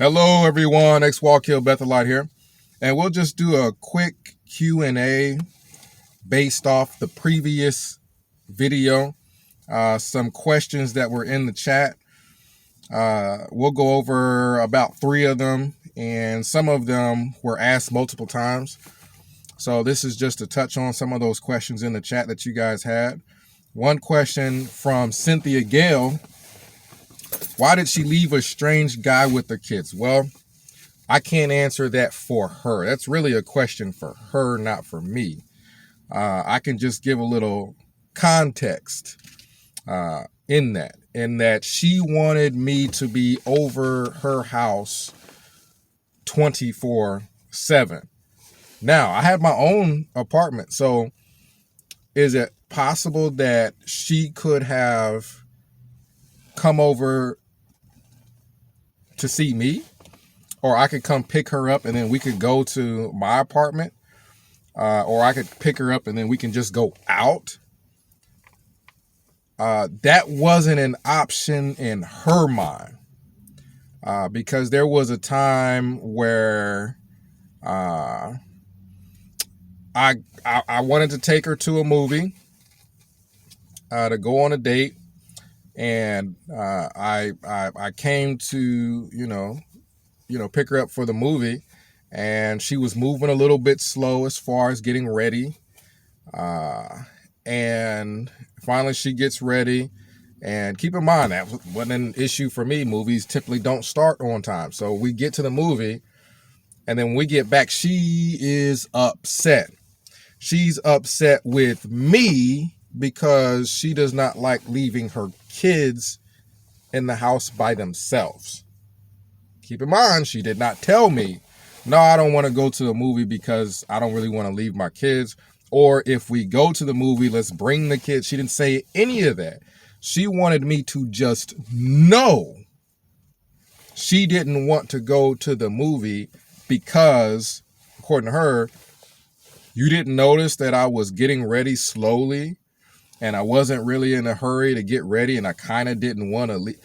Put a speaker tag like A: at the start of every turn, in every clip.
A: Hello, everyone. X Walk Hill Bethelite here, and we'll just do a quick Q&A based off the previous video. Some questions that were in the chat. We'll go over about 3 of them, and some of them were asked multiple times. So this is just to touch on some of those questions in the chat that you guys had. One question from Cynthia Gale. Why did she leave a strange guy with her kids? Well, I can't answer that for her. That's really a question for her, not for me. I can just give a little context in that she wanted me to be over her house 24/7. Now, I have my own apartment, so is it possible that she could have come over to see me, or I could come pick her up and then we could go to my apartment, or I could pick her up and then we can just go out? That wasn't an option in her mind, because there was a time where I wanted to take her to a movie, to go on a date. And I came to, pick her up for the movie, and she was moving a little bit slow as far as getting ready. And finally she gets ready, and keep in mind that wasn't an issue for me. Movies typically don't start on time. So we get to the movie, and then when we get back, she is upset. She's upset with me because she does not like leaving her kids in the house by themselves. Keep in mind, she did not tell me, no, I don't want to go to the movie because I don't really want to leave my kids. Or if we go to the movie, let's bring the kids. She didn't say any of that. She wanted me to just know she didn't want to go to the movie because, according to her, you didn't notice that I was getting ready slowly and I wasn't really in a hurry to get ready, and I kind of didn't want to leave.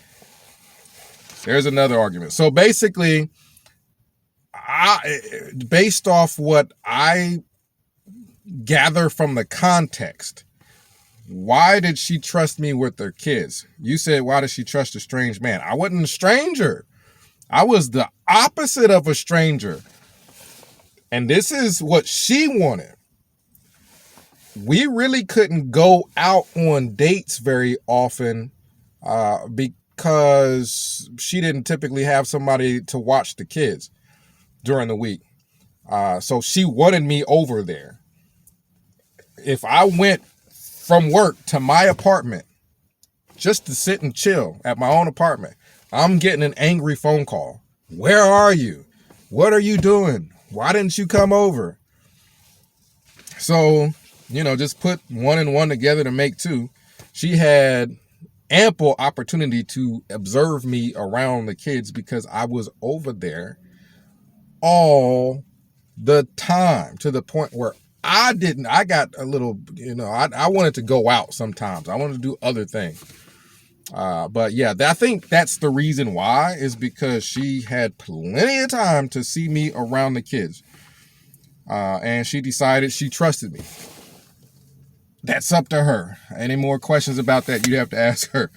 A: There's another argument. So basically, based off what I gather from the context, why did she trust me with her kids? You said, why did she trust a strange man? I wasn't a stranger. I was the opposite of a stranger. And this is what she wanted. We really couldn't go out on dates very often because she didn't typically have somebody to watch the kids during the week. So she wanted me over there. If I went from work to my apartment just to sit and chill at my own apartment, I'm getting an angry phone call. Where are you? What are you doing? Why didn't you come over? So, just put 1 and 1 together to make 2. She had ample opportunity to observe me around the kids because I was over there all the time, to the point where I got a little, I wanted to go out sometimes. I wanted to do other things. But yeah, I think that's the reason why, is because she had plenty of time to see me around the kids. And she decided she trusted me. That's up to her. Any more questions about that, you'd have to ask her.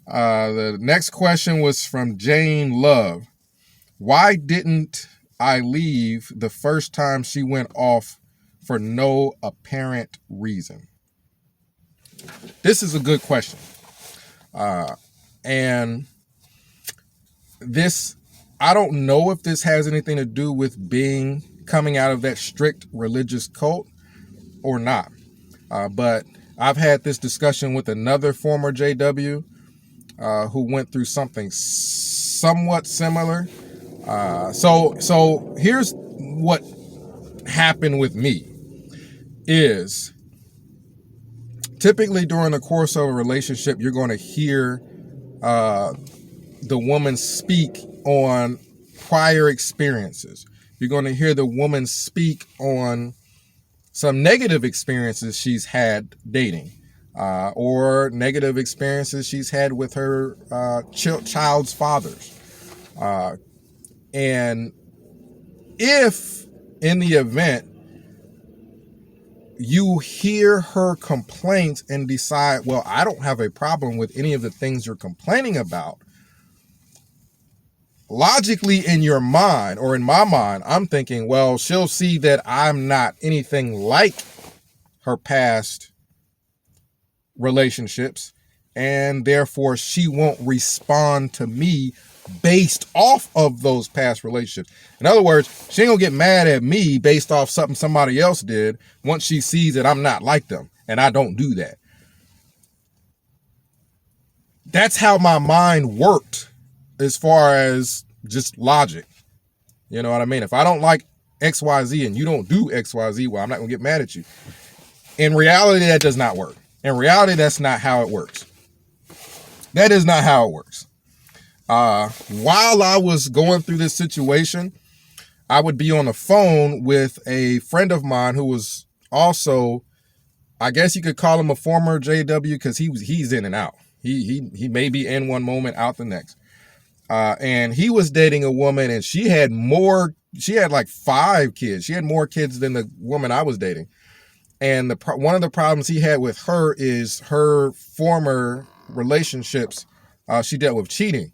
A: The next question was from Jane Love. Why didn't I leave the first time she went off for no apparent reason? This is a good question. And this, I don't know if this has anything to do with coming out of that strict religious cult or not. But I've had this discussion with another former JW who went through something somewhat similar. So here's what happened with me. Is typically during the course of a relationship, you're going to hear the woman speak on prior experiences. You're going to hear the woman speak on some negative experiences she's had dating, or negative experiences she's had with her child's fathers. And if in the event you hear her complaints and decide, well, I don't have a problem with any of the things you're complaining about, logically in your mind, or in my mind, I'm thinking, well, she'll see that I'm not anything like her past relationships, and therefore she won't respond to me based off of those past relationships. In other words, she ain't gonna get mad at me based off something somebody else did once she sees that I'm not like them, and I don't do that. That's how my mind worked as far as just logic. You know what I mean? If I don't like XYZ and you don't do XYZ, well, I'm not gonna get mad at you. In reality, that does not work. In reality, that's not how it works. That is not how it works. While I was going through this situation, I would be on the phone with a friend of mine who was also, I guess you could call him a former JW, because he's in and out. He may be in one moment, out the next. And he was dating a woman, and she had like 5 kids. She had more kids than the woman I was dating. And one of the problems he had with her is her former relationships, she dealt with cheating.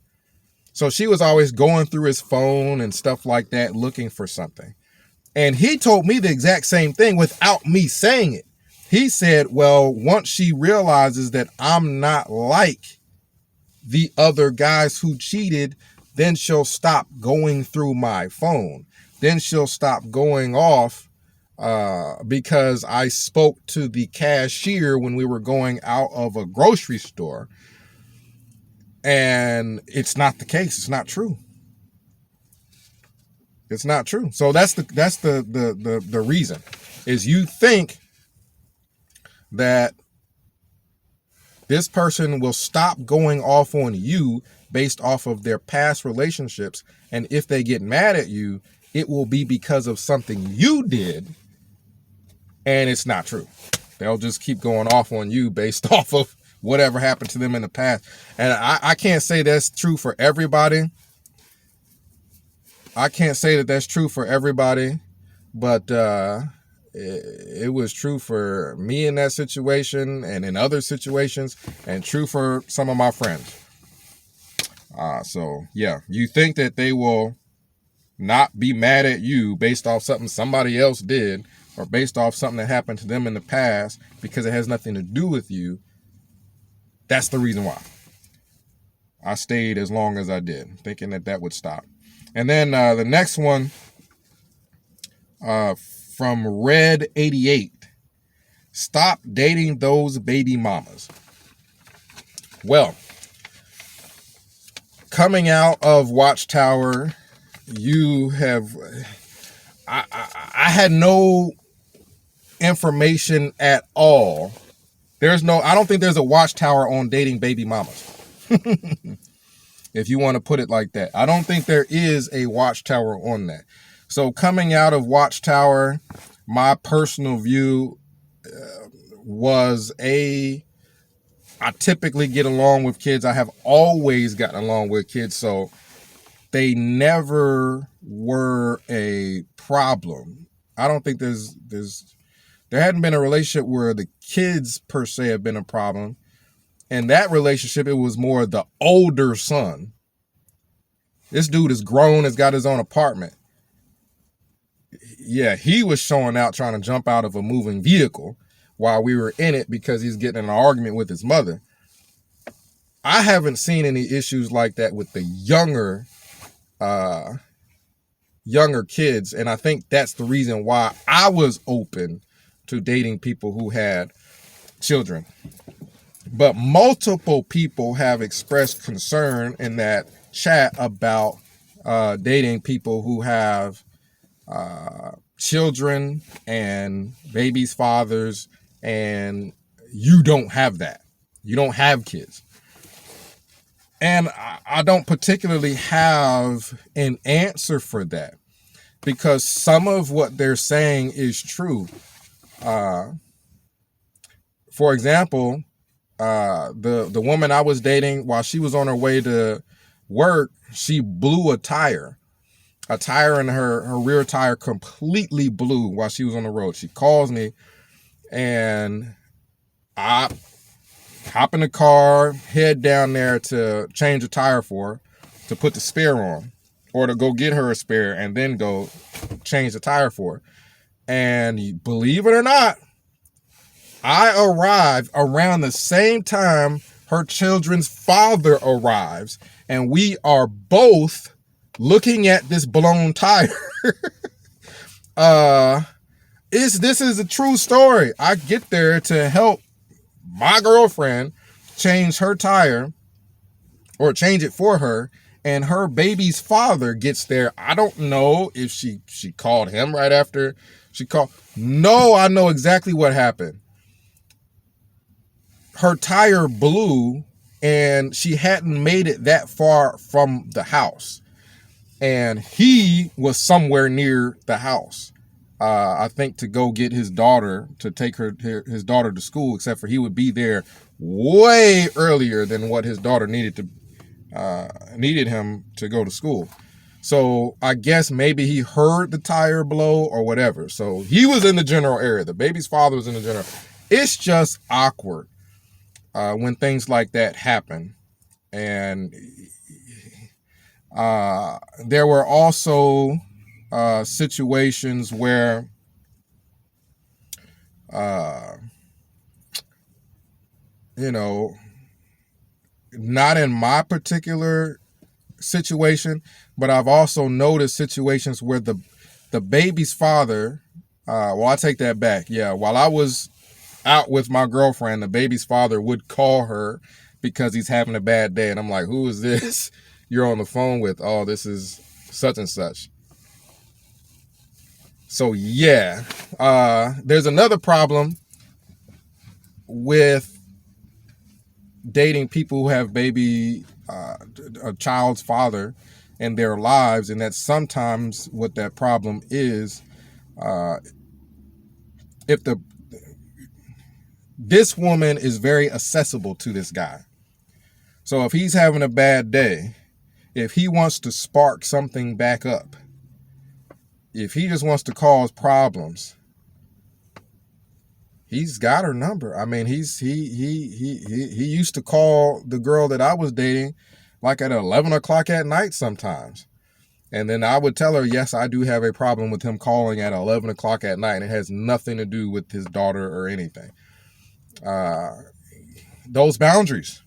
A: So she was always going through his phone and stuff like that, looking for something. And he told me the exact same thing without me saying it. He said, well, once she realizes that I'm not like the other guys who cheated, then she'll stop going through my phone. Then she'll stop going off because I spoke to the cashier when we were going out of a grocery store. And it's not the case. It's not true. It's not true. So that's the reason, is you think that this person will stop going off on you based off of their past relationships. And if they get mad at you, it will be because of something you did. And it's not true. They'll just keep going off on you based off of whatever happened to them in the past. And I can't say that's true for everybody. I can't say that that's true for everybody, but it was true for me in that situation and in other situations, and true for some of my friends. So yeah, you think that they will not be mad at you based off something somebody else did, or based off something that happened to them in the past, because it has nothing to do with you. That's the reason why I stayed as long as I did, thinking that that would stop. And then the next one, from Red88, stop dating those baby mamas. Well, coming out of Watchtower, you have, I had no information at all. I don't think there's a Watchtower on dating baby mamas. If you want to put it like that. I don't think there is a Watchtower on that. So coming out of Watchtower, my personal view was I typically get along with kids. I have always gotten along with kids, so they never were a problem. I don't think there hadn't been a relationship where the kids per se have been a problem. In that relationship, it was more the older son. This dude is grown, has got his own apartment. Yeah, he was showing out trying to jump out of a moving vehicle while we were in it because he's getting in an argument with his mother. I haven't seen any issues like that with the younger kids, and I think that's the reason why I was open to dating people who had children. But multiple people have expressed concern in that chat about dating people who have children and babies' fathers, and you don't have that. You don't have kids. And I don't particularly have an answer for that, because some of what they're saying is true. For example, the woman I was dating, while she was on her way to work, she blew a tire. a tire in her rear tire completely blew while she was on the road. She calls me, and I hop in the car, head down there to change the tire for her, to put the spare on, or to go get her a spare and then go change the tire for her. And believe it or not, I arrive around the same time her children's father arrives, and we are both looking at this blown tire. This is a true story. I get there to help my girlfriend change her tire, or change it for her, and her baby's father gets there. I don't know if she called him right after she called. No, I know exactly what happened. Her tire blew, and she hadn't made it that far from the house, and he was somewhere near the house. I think to go get his daughter, to take his daughter to school, except for he would be there way earlier than what his daughter needed him to go to school. So I guess maybe he heard the tire blow or whatever. So he was in the general area. The baby's father was in the general. It's just awkward when things like that happen. And there were also situations where not in my particular situation, but I've also noticed situations where the baby's father, I take that back. Yeah, while I was out with my girlfriend, the baby's father would call her because he's having a bad day. And I'm like, who is this you're on the phone with? Oh, this is such and such. So yeah, there's another problem with dating people who have a child's father in their lives, and that's sometimes what that problem is. If this woman is very accessible to this guy, so if he's having a bad day, if he wants to spark something back up, if he just wants to cause problems, he's got her number. I mean, he used to call the girl that I was dating like at 11 o'clock at night sometimes. And then I would tell her, yes, I do have a problem with him calling at 11 o'clock at night. And it has nothing to do with his daughter or anything. Those boundaries.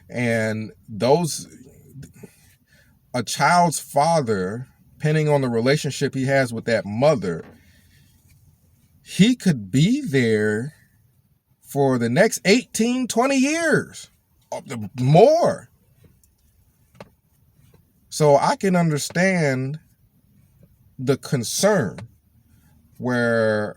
A: And a child's father, depending on the relationship he has with that mother, he could be there for the next 18, 20 years, more. So I can understand the concern where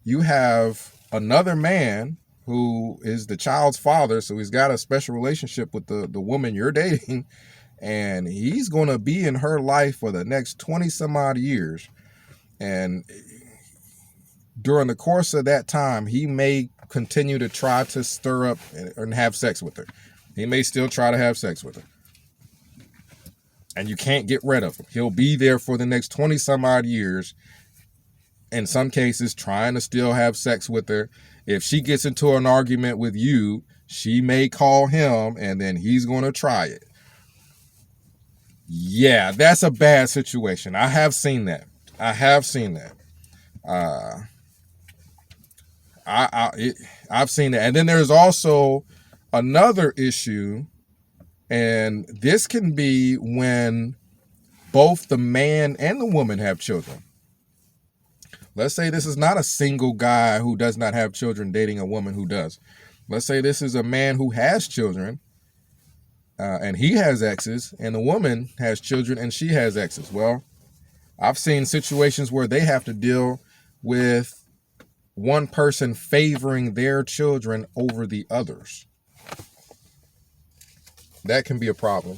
A: you have another man who is the child's father, so he's got a special relationship with the woman you're dating, and he's going to be in her life for the next 20 some odd years. And during the course of that time, he may continue to try to stir up and have sex with her. He may still try to have sex with her. And you can't get rid of him. He'll be there for the next 20 some odd years, in some cases trying to still have sex with her. If she gets into an argument with you, she may call him, and then he's going to try it. Yeah, that's a bad situation. I have seen that. I've seen that. And then there's also another issue, and this can be when both the man and the woman have children. Let's say this is not a single guy who does not have children dating a woman who does. Let's say this is a man who has children, and he has exes, and the woman has children and she has exes. Well, I've seen situations where they have to deal with one person favoring their children over the others. That can be a problem.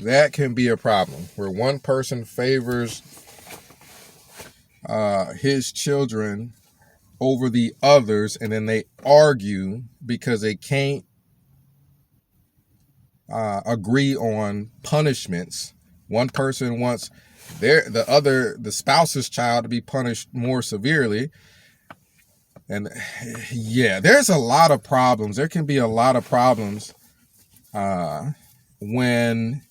A: That can be a problem where one person favors his children over the others, and then they argue because they can't agree on punishments. One person wants the spouse's child to be punished more severely. And yeah, there's a lot of problems. There can be a lot of problems when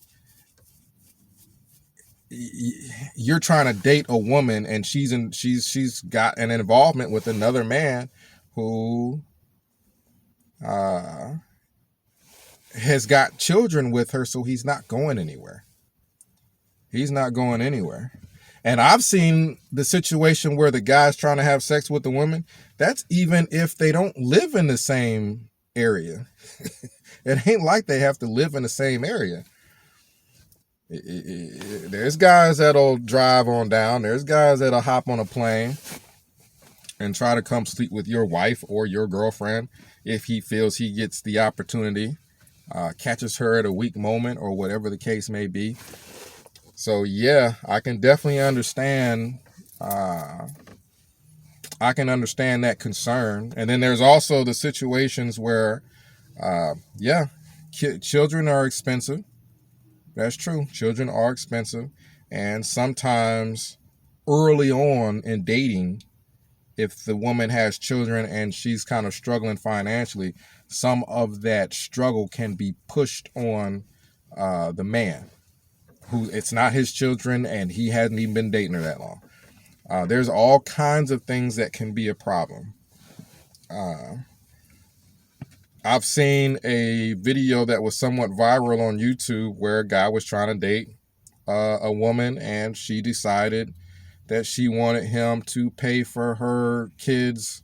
A: you're trying to date a woman and she's got an involvement with another man who has got children with her, so he's not going anywhere. He's not going anywhere. And I've seen the situation where the guy's trying to have sex with the woman. That's even if they don't live in the same area. It ain't like they have to live in the same area. There's guys that'll drive on down. There's guys that'll hop on a plane and try to come sleep with your wife or your girlfriend if he feels he gets the opportunity, catches her at a weak moment or whatever the case may be. So yeah, I can definitely understand. I can understand that concern. And then there's also the situations where, children are expensive. That's true. Children are expensive. And sometimes early on in dating, if the woman has children and she's kind of struggling financially, some of that struggle can be pushed on the man, who it's not his children and he hadn't even been dating her that long. There's all kinds of things that can be a problem. I've seen a video that was somewhat viral on YouTube where a guy was trying to date a woman, and she decided that she wanted him to pay for her kids'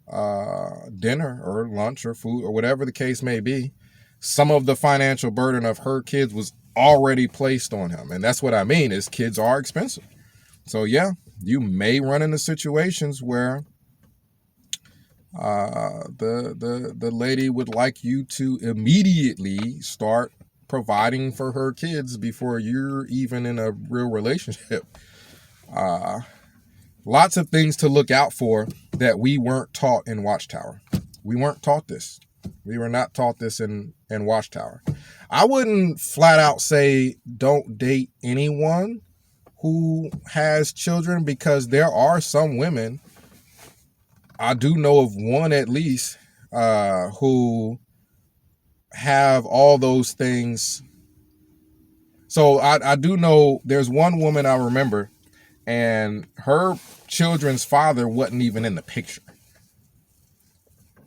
A: dinner or lunch or food or whatever the case may be. Some of the financial burden of her kids was already placed on him. And that's what I mean, is kids are expensive. So yeah, you may run into situations where the lady would like you to immediately start providing for her kids before you're even in a real relationship. Lots of things to look out for that we weren't taught in Watchtower. We weren't taught this. We were not taught this in Watchtower. I wouldn't flat out say don't date anyone who has children, because there are some women, I do know of one at least, who have all those things. So I do know there's one woman I remember, and her children's father wasn't even in the picture.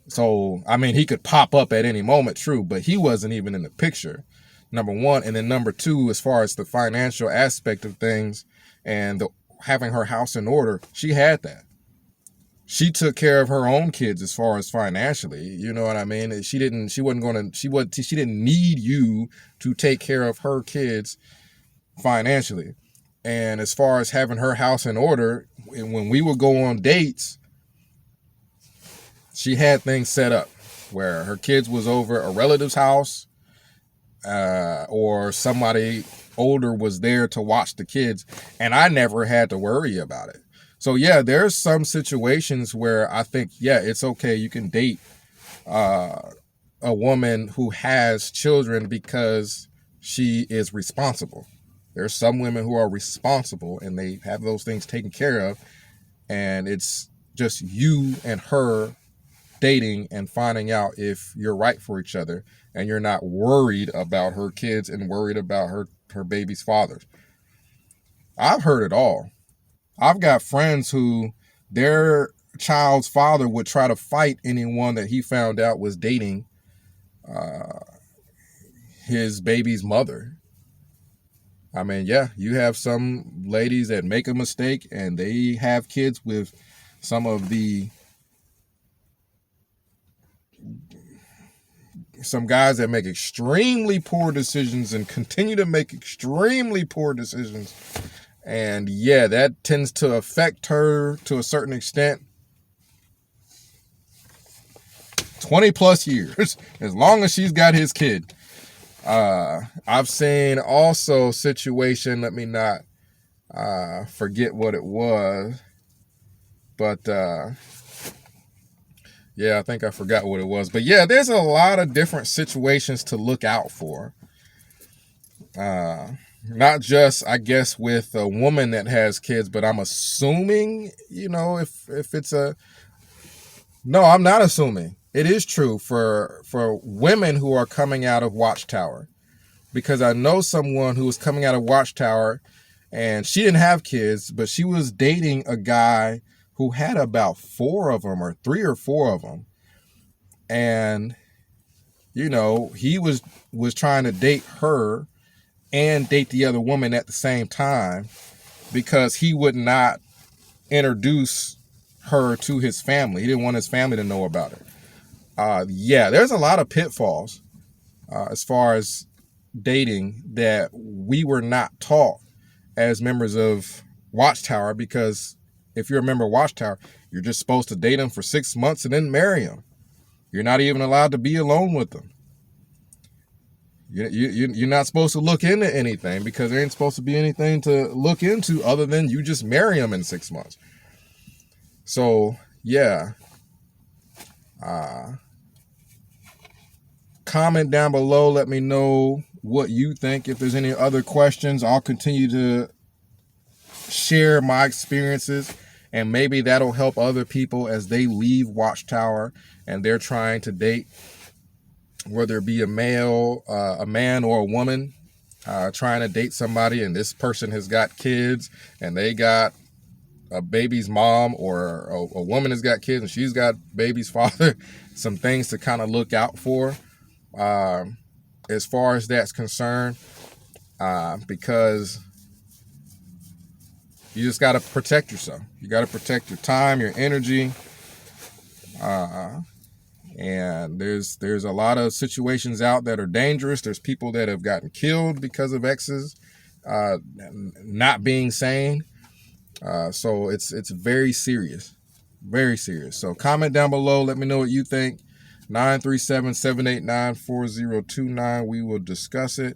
A: So, I mean, he could pop up at any moment, true, but he wasn't even in the picture, number one. And then number two, as far as the financial aspect of things and having her house in order, she had that. She took care of her own kids as far as financially, you know what I mean? She didn't need you to take care of her kids financially. And as far as having her house in order, when we would go on dates, she had things set up where her kids was over a relative's house, or somebody older was there to watch the kids, and I never had to worry about it. So yeah, there's some situations where I think, yeah, it's okay. You can date a woman who has children because she is responsible. There's some women who are responsible and they have those things taken care of, and it's just you and her dating and finding out if you're right for each other, and you're not worried about her kids and worried about her baby's fathers. I've heard it all. I've got friends who their child's father would try to fight anyone that he found out was dating his baby's mother. I mean, yeah, you have some ladies that make a mistake and they have kids with some guys that make extremely poor decisions and continue to make extremely poor decisions. And yeah, that tends to affect her to a certain extent. 20 plus years, as long as she's got his kid. I've seen also situation, let me not forget what it was, but yeah, I think I forgot what it was. But yeah, there's a lot of different situations to look out for Not just, I guess, with a woman that has kids, but I'm assuming, if it's no, I'm not assuming. It is true for women who are coming out of Watchtower, because I know someone who was coming out of Watchtower and she didn't have kids, but she was dating a guy who had about 4 of them, or 3 or 4 of them. And, he was trying to date her and date the other woman at the same time, because he would not introduce her to his family. He didn't want his family to know about her. Yeah, there's a lot of pitfalls as far as dating that we were not taught as members of Watchtower, because if you're a member of Watchtower, you're just supposed to date them for 6 months and then marry them. You're not even allowed to be alone with them. You're not supposed to look into anything, because there ain't supposed to be anything to look into other than you just marry them in 6 months. So, yeah. Comment down below. Let me know what you think. If there's any other questions, I'll continue to share my experiences, and maybe that'll help other people as they leave Watchtower and they're trying to date, whether it be a man or a woman, trying to date somebody, and this person has got kids and they got a baby's mom, or a woman has got kids and she's got baby's father. Some things to kind of look out for as far as that's concerned, because you just got to protect yourself. You got to protect your time, your energy. And there's a lot of situations out that are dangerous. There's people that have gotten killed because of exes not being sane. So it's very serious, very serious. So comment down below. Let me know what you think. 937-789-4029. We will discuss it.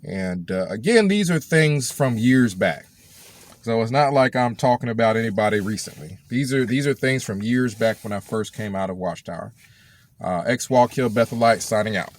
A: And again, these are things from years back. So it's not like I'm talking about anybody recently. These are things from years back when I first came out of Watchtower. X-Wall Kill Bethelite signing out.